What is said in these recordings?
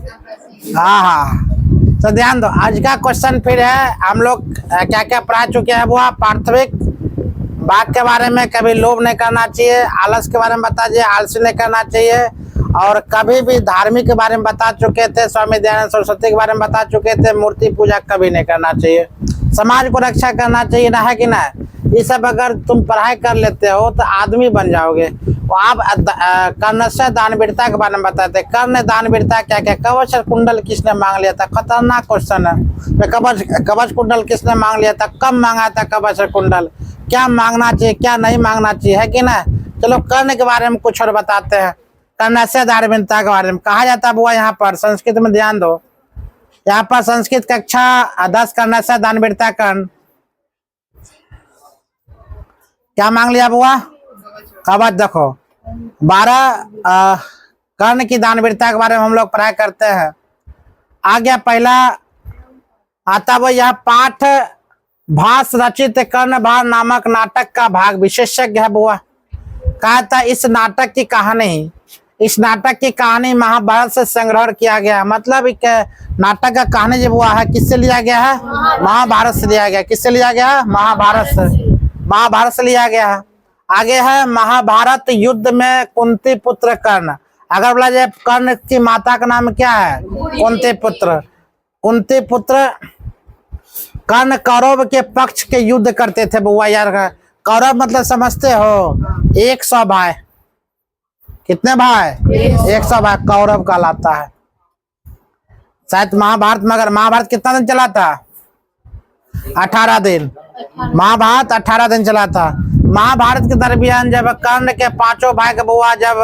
हाँ हाँ, तो ध्यान दो। आज का क्वेश्चन फिर है, हम लोग क्या क्या पढ़ा चुके हैं। वो प्राथमिक बाघ के बारे में, कभी लोभ नहीं करना चाहिए, आलस के बारे में बता दिए, आलसी नहीं करना चाहिए, और कभी भी धार्मिक के बारे में बता चुके थे, स्वामी दयानंद सरस्वती के बारे में बता चुके थे, मूर्ति पूजा कभी नहीं करना चाहिए, समाज को रक्षा करना चाहिए ना, है कि ना। ये सब अगर तुम पढ़ाई कर लेते हो तो आदमी बन जाओगे। वो आप कर्णस्य दानवीरता के बारे में बताते, कर्ण दानवीरता क्या क्या, कवच कुंडल किसने मांग लिया था, खतरनाक क्वेश्चन है। कवच कुंडल किसने मांग लिया था, कब मांगा था कवच कुंडल, क्या मांगना चाहिए क्या नहीं मांगना चाहिए, है कि ना। चलो कर्ण के बारे में कुछ और बताते हैं, कर्णस्य दानवीरता के बारे में कहा जाता है। बुआ यहाँ पर संस्कृत में ध्यान दो, यहाँ पर संस्कृत कक्षा 10 कर्णस्य दानवीरता कर्ण क्या मांग लिया बुआ, कवच। देखो 12 कर्ण की दानवीरता के बारे में हम लोग पढ़ाई करते हैं। आ गया पहला आता वो यह पाठ, भास रचित कर्ण भार नामक नाटक का भाग विशेषज्ञ है बुआ। कहा था इस नाटक की कहानी महाभारत से संग्रहण किया गया। मतलब एक नाटक का कहानी जो हुआ है किससे लिया गया है, महाभारत से लिया गया। किससे लिया गया है, महाभारत से लिया गया है। आगे है बामहाभारत युद्ध में कुंती पुत्र कर्ण। अगर बोला जाए कर्ण की माता का नाम क्या है, कुंती पुत्र कर्ण कौरव के पक्ष के युद्ध करते थे बुआ यार। कौरव मतलब समझते हो 100 भाई, कितने भाई, 100 भाई कौरव कहलाता है। शायद महाभारत, मगर महाभारत कितना दिन चला था, 18 दिन। महाभारत 18 दिन चला था। महाभारत के दरमियान जब कर्ण के 5 भाई के बुआ जब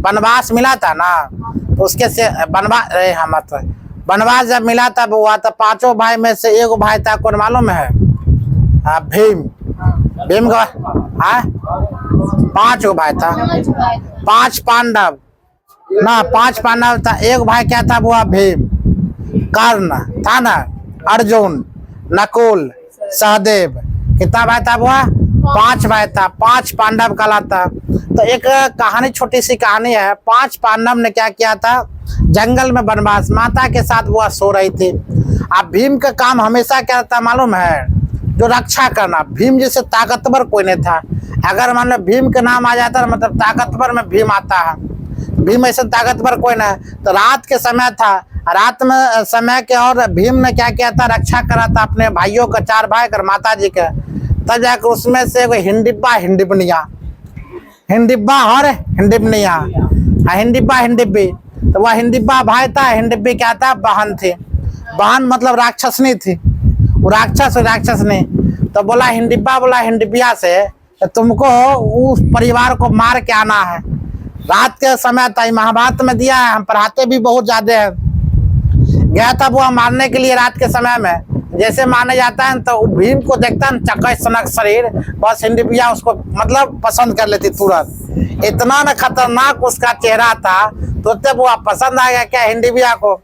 वनवास मिला था ना, तो उसके से वनवास जब मिला था बुआ, तो 5 भाई में से एक भाई था, कौन मालूम है, भीम का 5 भाई था, 5 पांडव ना, 5 पांडव था। एक भाई क्या था बुआ, भीम। कर्ण था ना, अर्जुन, नकुल, सहदेव, कितना भाई था बुआ, 5 भाई था, 5 पांडव कहलाता। तो एक कहानी, छोटी सी कहानी है। 5 पांडव ने क्या किया था, जंगल में वनवास, माता के साथ बुआ सो रही थी। अब भीम का काम हमेशा क्या था मालूम है, जो रक्षा करना। भीम जैसे ताकतवर कोई नहीं था। अगर मान लो भीम का नाम आ जाता है मतलब ताकतवर में भीम आता है। भीम ऐसे ताकतवर कोई ना। तो रात के समय था, रात में समय के, और भीम ने क्या किया था, रक्षा करा था अपने भाइयों का, 4 भाई कर माता जी का। तब जाकर उसमें से हिंडिब्बा और हिंडिब्बी। तो वह हिंडिब्बा भाई था, हिंडिब्बी क्या था, बहन थी। बहन मतलब राक्षसनी थी, वो राक्षसनी। तो बोला हिंडिब्बा, बोला हिंडिबिया से तुमको उस परिवार को मार के आना है। रात के समय था, महाभारत में दिया है, हम पढ़ाते भी बहुत ज्यादा है। गया था वो मारने के लिए रात के समय में। जैसे मारने जाता है तो भीम को देखता है चकच सनक शरीर, बस हिंडिबिया उसको मतलब पसंद कर लेती तुरंत। इतना न खतरनाक उसका चेहरा था, तो तब वो पसंद आ गया क्या हिंडिबिया को।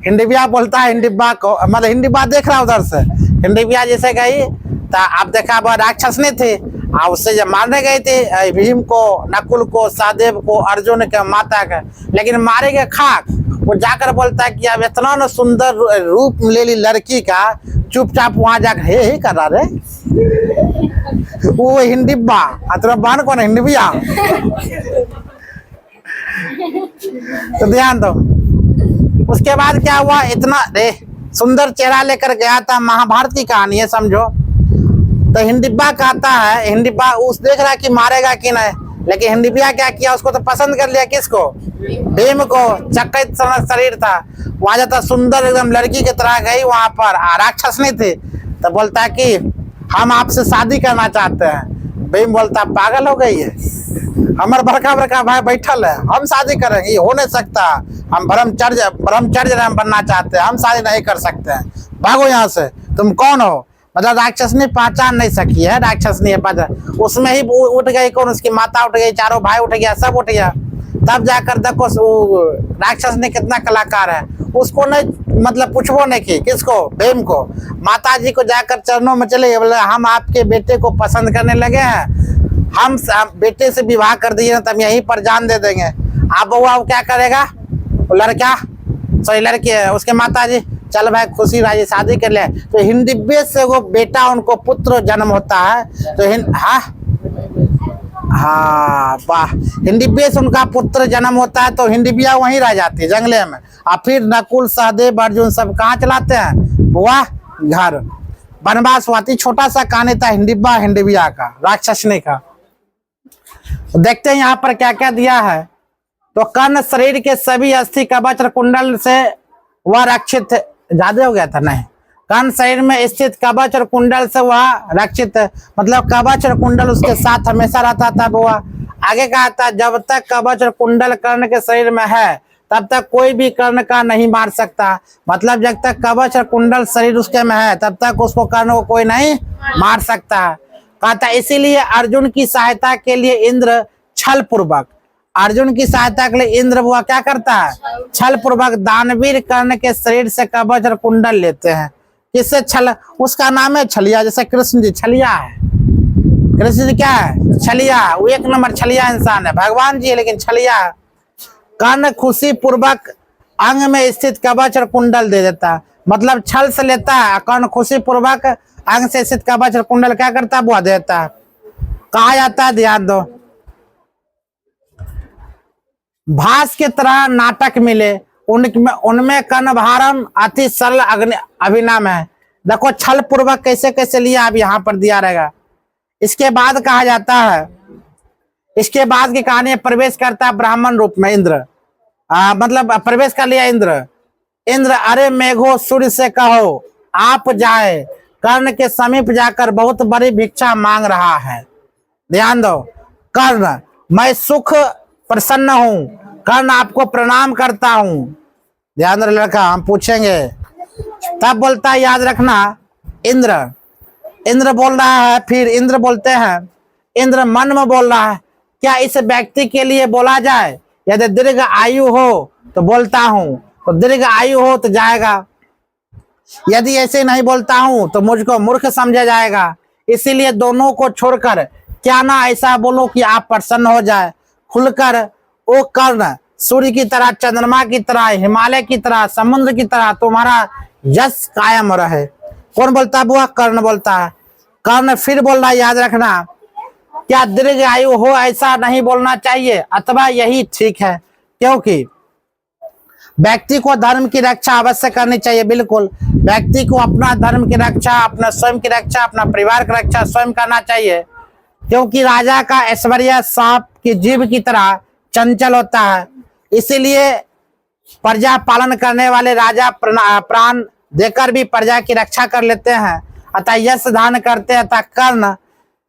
हिंडिबिया बोलता है हिंडिब्बा को, मतलब हिंडिब्बा देख रहा उधर से, हिंडिबिया जैसे गई तो अब देखा वो राक्षसनी थी। उससे जब मारने गई थी भीम को, नकुल को, सहदेव को, अर्जुन के, माता के, लेकिन मारे गए खाक। वो जाकर बोलता है कि अब इतना न सुंदर रूप ले ली लड़की का, चुपचाप वहां जाकर हे कर रहा रे वो हिंडिब्बा। तेरा बहन कौन है, हिंडिबिया। तो ध्यान दो। उसके बाद क्या हुआ, इतना सुंदर चेहरा लेकर गया था। महाभारत की कहानी है समझो। तो हिंडिब्बा कहता है, हिंडिब्बा उस देख रहा है कि मारेगा कि नहीं, लेकिन हिंडिबिया क्या किया, उसको तो पसंद कर लिया। किसको, भीम को। चक्कर शरीर था, वहां जाता सुंदर एकदम लड़की की तरह गई, वहां पर राक्षसनी थी। तो बोलता है कि हम आपसे शादी करना चाहते हैं। भीम बोलता पागल हो गई है, हमारे बड़का भाई बैठल है, हम शादी करेंगे, ये हो नहीं सकता। हम ब्रह्मचर्य बनना चाहते हैं, हम शादी नहीं कर सकते हैं, भागो यहाँ से। तुम कौन हो, मतलब राक्षसनी पहचान नहीं सकी है, राक्षसनी है। उसमें ही उठ गई कौन, उसकी माता उठ गई, 4 भाई उठ गया, सब उठ गया। तब जाकर देखो राक्षसनी कितना कलाकार है। उसको नहीं मतलब पूछबो नहीं की, किसको, भीम को। माता जी को जाकर चरणों में चले, बोले हम आपके बेटे को पसंद करने लगे हैं, हम बेटे से विवाह कर दिए ना, तब यहीं पर जान दे देंगे। अब वो क्या करेगा, वो लड़का सॉरी लड़की है, उसके माता जी चल भाई खुशी राजी शादी कर ले, तो हिंडिब्बे से वो बेटा उनको पुत्र जन्म होता है। तो हाँ हाँ वाह, हिंडिब्बे से उनका पुत्र जन्म होता है, तो हिंडिबिया वहीं रह जाती है जंगले में। और फिर नकुल सहदेव अर्जुन सब कहाँ चलाते हैं बुआ, घर वनवास हुआती। छोटा सा कहानी था हिंडिब्बा हिंडिबिया का, राक्षसनी का। देखते हैं यहाँ पर क्या क्या दिया है। तो कर्ण शरीर के सभी अस्थि कवच कुंडल से वह रक्षित, ज्यादा हो गया था नहीं, कर्ण शरीर में स्थित कवच और कुंडल से वह रक्षित, मतलब कवच और कुंडल उसके साथ हमेशा रहता था। वो आगे कहा था जब तक कवच और कुंडल कर्ण के शरीर में है तब तक कोई भी कर्ण का नहीं मार सकता। मतलब जब तक कवच और कुंडल शरीर उसके में है तब तक उसको कर्ण को कोई नहीं मार सकता। कहा था इसीलिए अर्जुन की सहायता के लिए इंद्र छल पूर्वक, अर्जुन की सहायता के लिए इंद्र वो क्या करता है, छल पूर्वक दानवीर कर्ण के शरीर से कवच और कुंडल लेते हैं। किससे छल, उसका नाम है छलिया, जैसे कृष्ण जी छलिया है। कृष्ण जी क्या है, छलिया, वो एक नंबर छलिया इंसान है। भगवान जी है लेकिन छलिया है। कर्ण खुशी पूर्वक अंग में स्थित कवच और कुंडल दे देता है, मतलब छल से लेता है। कर्ण खुशी पूर्वक अंग से स्थित कवच और कुंडल क्या करता है, वो देता है। कहा जाता है, ध्यान दो, भास की तरह नाटक मिले उनमें कर्णभारम अति सरल अभिनव है। देखो छल पूर्वक कैसे कैसे लिया, अब यहाँ पर दिया रहेगा। इसके बाद कहा जाता है, इसके बाद की कहानी प्रवेश करता है ब्राह्मण रूप में इंद्र, मतलब प्रवेश कर लिया इंद्र। इंद्र अरे मेघो सूर्य से कहो आप जाए, कर्ण के समीप जाकर बहुत बड़ी भिक्षा मांग रहा है। ध्यान दो, कर्ण मैं सुख प्रसन्न हूं, कर्ण आपको प्रणाम करता हूं। ध्यान रहे लड़का, हम पूछेंगे तब बोलता है, याद रखना इंद्र बोल रहा है। फिर इंद्र बोलते हैं, इंद्र मन में बोल रहा है क्या इस व्यक्ति के लिए बोला जाए, यदि दीर्घ आयु हो तो बोलता हूं, तो दीर्घ आयु हो तो जाएगा, यदि ऐसे नहीं बोलता हूं तो मुझको मूर्ख समझा जाएगा। इसीलिए दोनों को छोड़कर क्या ना ऐसा बोलो कि आप प्रसन्न हो जाए। खुलकर ओ कर्ण, सूर्य की तरह, चंद्रमा की तरह, हिमालय की तरह, समुद्र की तरह तुम्हारा यश कायम रहे। कौन बोलता है बुआ, कर्ण बोलता है। कर्ण फिर बोल रहा है, याद रखना, क्या दीर्घ आयु हो ऐसा नहीं बोलना चाहिए, अथवा यही ठीक है, क्योंकि व्यक्ति को धर्म की रक्षा अवश्य करनी चाहिए। बिल्कुल, व्यक्ति को अपना धर्म की रक्षा, अपना स्वयं की रक्षा, अपना परिवार की रक्षा स्वयं करना चाहिए, क्योंकि राजा का ऐश्वर्य सांप की जीभ की तरह चंचल होता है। इसीलिए प्रजा पालन करने वाले राजा प्राण देकर भी प्रजा की रक्षा कर लेते हैं, अतः यश दान करते हैं। अतः कर्ण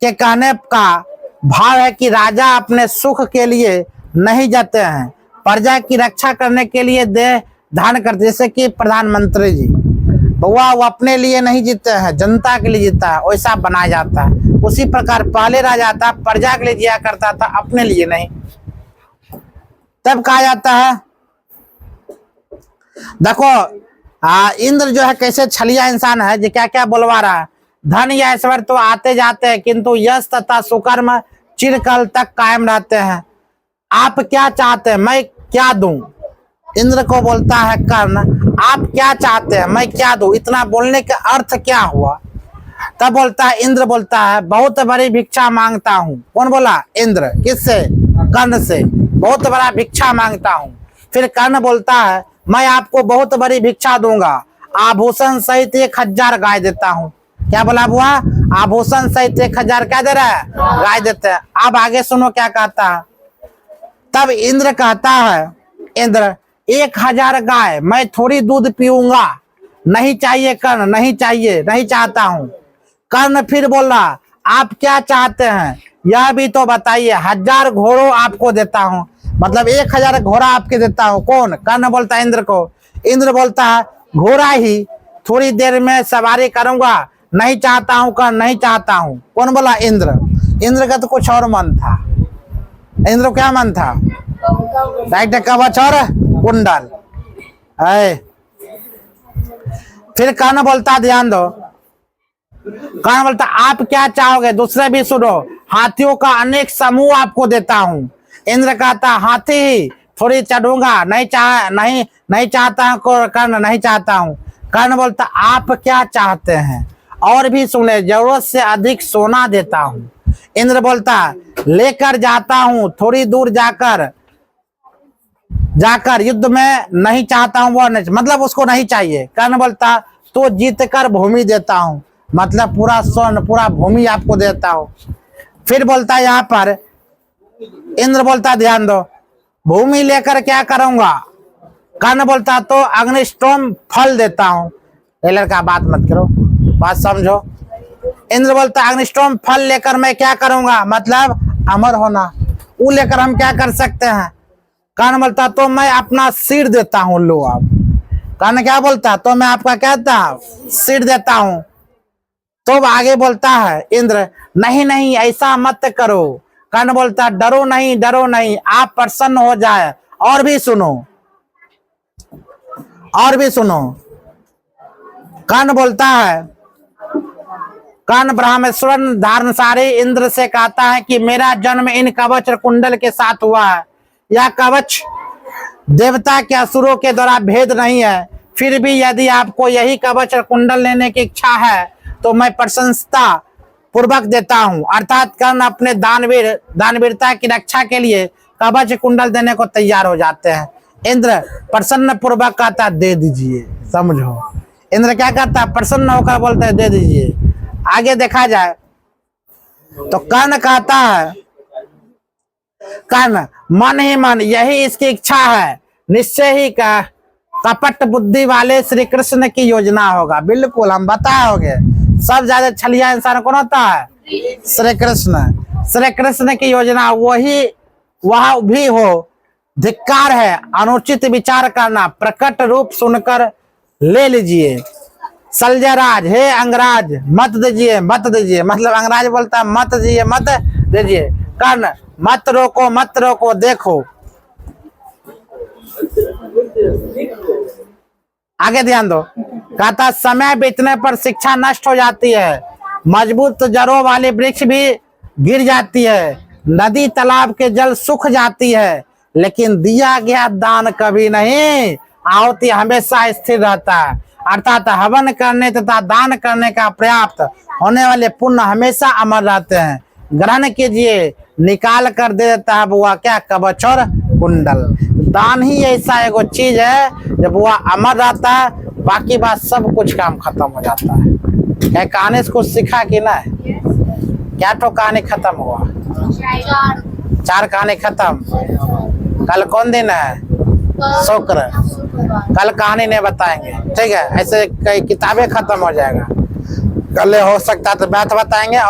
के कहने का भाव है कि राजा अपने सुख के लिए नहीं जाते हैं, प्रजा की रक्षा करने के लिए देह दान करते। जैसे कि प्रधानमंत्री जी बउआ, वो अपने लिए नहीं जीते हैं, जनता के लिए जीता है, वैसा बनाया जाता है। उसी प्रकार पहले राजा था, प्रजा के लिए जिया करता था, अपने लिए नहीं। तब कहा जाता है, देखो इंद्र जो है कैसे छलिया इंसान है, जो क्या क्या बोलवा रहा है। धन या ऐश्वर्य तो आते जाते हैं, किंतु यश तथा सुकर्म चिरकाल तक कायम रहते हैं। आप क्या चाहते हैं, मैं क्या दूं। इंद्र को बोलता है कर्ण, आप क्या चाहते हैं, मैं क्या दूं। इतना बोलने का अर्थ क्या हुआ। तब बोलता है, इंद्र बोलता है, बहुत बड़ी भिक्षा मांगता हूं। कौन बोला, इंद्र, किससे, कर्ण से, बहुत बड़ा भिक्षा मांगता हूं। फिर कर्ण बोलता है, मैं आपको बहुत बड़ी भिक्षा दूंगा, आभूषण सहित 1000 गाय देता हूं। क्या बोला बुआ, आभूषण सहित 1000 क्या दे रहा है, गाय देते हैं। अब आगे सुनो क्या कहता है। तब इंद्र कहता है, इंद्र 1000 गाय, मैं थोड़ी दूध पीऊंगा, नहीं चाहिए कर्ण, नहीं चाहिए, नहीं चाहता हूं। कर्ण फिर बोल रहा, आप क्या चाहते हैं यह भी तो बताइए, 1000 घोड़ों आपको देता हूं, मतलब 1000 घोड़ा आपके देता हूं। कौन, कर्ण बोलता है इंद्र को। इंद्र बोलता है, घोड़ा ही थोड़ी देर में सवारी करूंगा, नहीं चाहता हूं कर्ण, नहीं चाहता हूं। कौन बोला, इंद्र। इंद्र का तो कुछ और मन था। इंद्र को क्या मन था, राइट, कवच और कुंडल। फिर कर्ण बोलता, ध्यान दो, कर्ण बोलता, आप क्या चाहोगे, दूसरे भी सुनो, हाथियों का अनेक समूह आपको देता हूं। इंद्र कहता, हाथी ही थोड़ी चढ़ूंगा, नहीं चाहता हूँ कर्ण, नहीं चाहता हूँ। कर्ण बोलता आप क्या चाहते हैं? और भी सुने, जरूरत से अधिक सोना देता हूँ। इंद्र बोलता लेकर जाता हूँ, थोड़ी दूर जाकर युद्ध में नहीं चाहता हूँ, वो नहीं, मतलब उसको नहीं चाहिए। कर्ण बोलता तो जीत कर भूमि देता हूँ, मतलब पूरा स्वर्ण, पूरा भूमि आपको देता हूँ। फिर बोलता है यहाँ पर इंद्र बोलता ध्यान दो, भूमि लेकर क्या करूंगा? कर्ण बोलता तो अग्निष्टोम फल देता हूं। ये लड़का बात मत करो, बात समझो। इंद्र बोलता अग्निष्टोम फल लेकर मैं क्या करूंगा? मतलब अमर होना। वो लेकर हम क्या कर सकते हैं? कर्ण बोलता तो मैं अपना सिर देता हूं। लो आप, कर्ण क्या बोलता? तो मैं आपका कहता सिर देता हूं। तो आगे बोलता है इंद्र नहीं नहीं ऐसा मत करो। कर्ण बोलता डरो नहीं, आप प्रसन्न हो जाए। और भी सुनो, कर्ण बोलता है, कर्ण ब्रह्मेश्वर धारणसारी इंद्र से कहता है कि मेरा जन्म इन कवच और कुंडल के साथ हुआ है। यह कवच देवता के असुरों के द्वारा भेद नहीं है। फिर भी यदि आपको यही कवच और कुंडल लेने की इच्छा है तो मैं प्रशंसा पूर्वक देता हूं। अर्थात कर्ण अपने दानवीरता की रक्षा के लिए कवच कुंडल देने को तैयार हो जाते हैं। इंद्र प्रसन्न पूर्वक कहता दे दीजिए। समझो, इंद्र क्या कहता है? प्रसन्न होकर बोलते हैं दे दीजिए। आगे देखा जाए तो कर्ण कहता है, कर्ण मन ही मन यही इसकी इच्छा है, निश्चय ही का कपट बुद्धि वाले श्री कृष्ण की योजना होगा। बिल्कुल हम बताओगे, सब ज्यादा छलिया इंसान कौन होता है? श्री कृष्ण की योजना वही वह भी हो। धिक्कार है अनुचित विचार करना, प्रकट रूप सुनकर ले लीजिए। सल्जराज हे अंगराज मत दीजिए, मतलब अंगराज बोलता है मत दीजिए, मत दीजिए। कर्ण मत रोको, देखो आगे ध्यान दो। कहता समय बीतने पर शिक्षा नष्ट हो जाती है, मजबूत जड़ों वाले वृक्ष भी गिर जाती है, नदी तालाब के जल सूख जाती है, लेकिन दिया गया दान कभी नहीं, आहुति हमेशा स्थिर रहता है। अर्थात हवन करने तथा दान करने का पर्याप्त होने वाले पुण्य हमेशा अमर रहते हैं। ग्रहण कीजिए, निकाल कर दे देता है बुआ क्या? कवच और कुंडल। दान ही ऐसा एगो चीज है जब वह अमर रहता है, बाकी बात सब कुछ काम खत्म हो जाता है। क्या कहानी से कुछ सीखा कि ना? क्या तो कहानी खत्म हुआ? 4 कहानी खत्म। कल कौन दिन है? शुक्र। कल कहानी नहीं बताएंगे, ठीक है? ऐसे कई किताबें खत्म हो जाएगा। कल हो सकता है तो बात बताएंगे।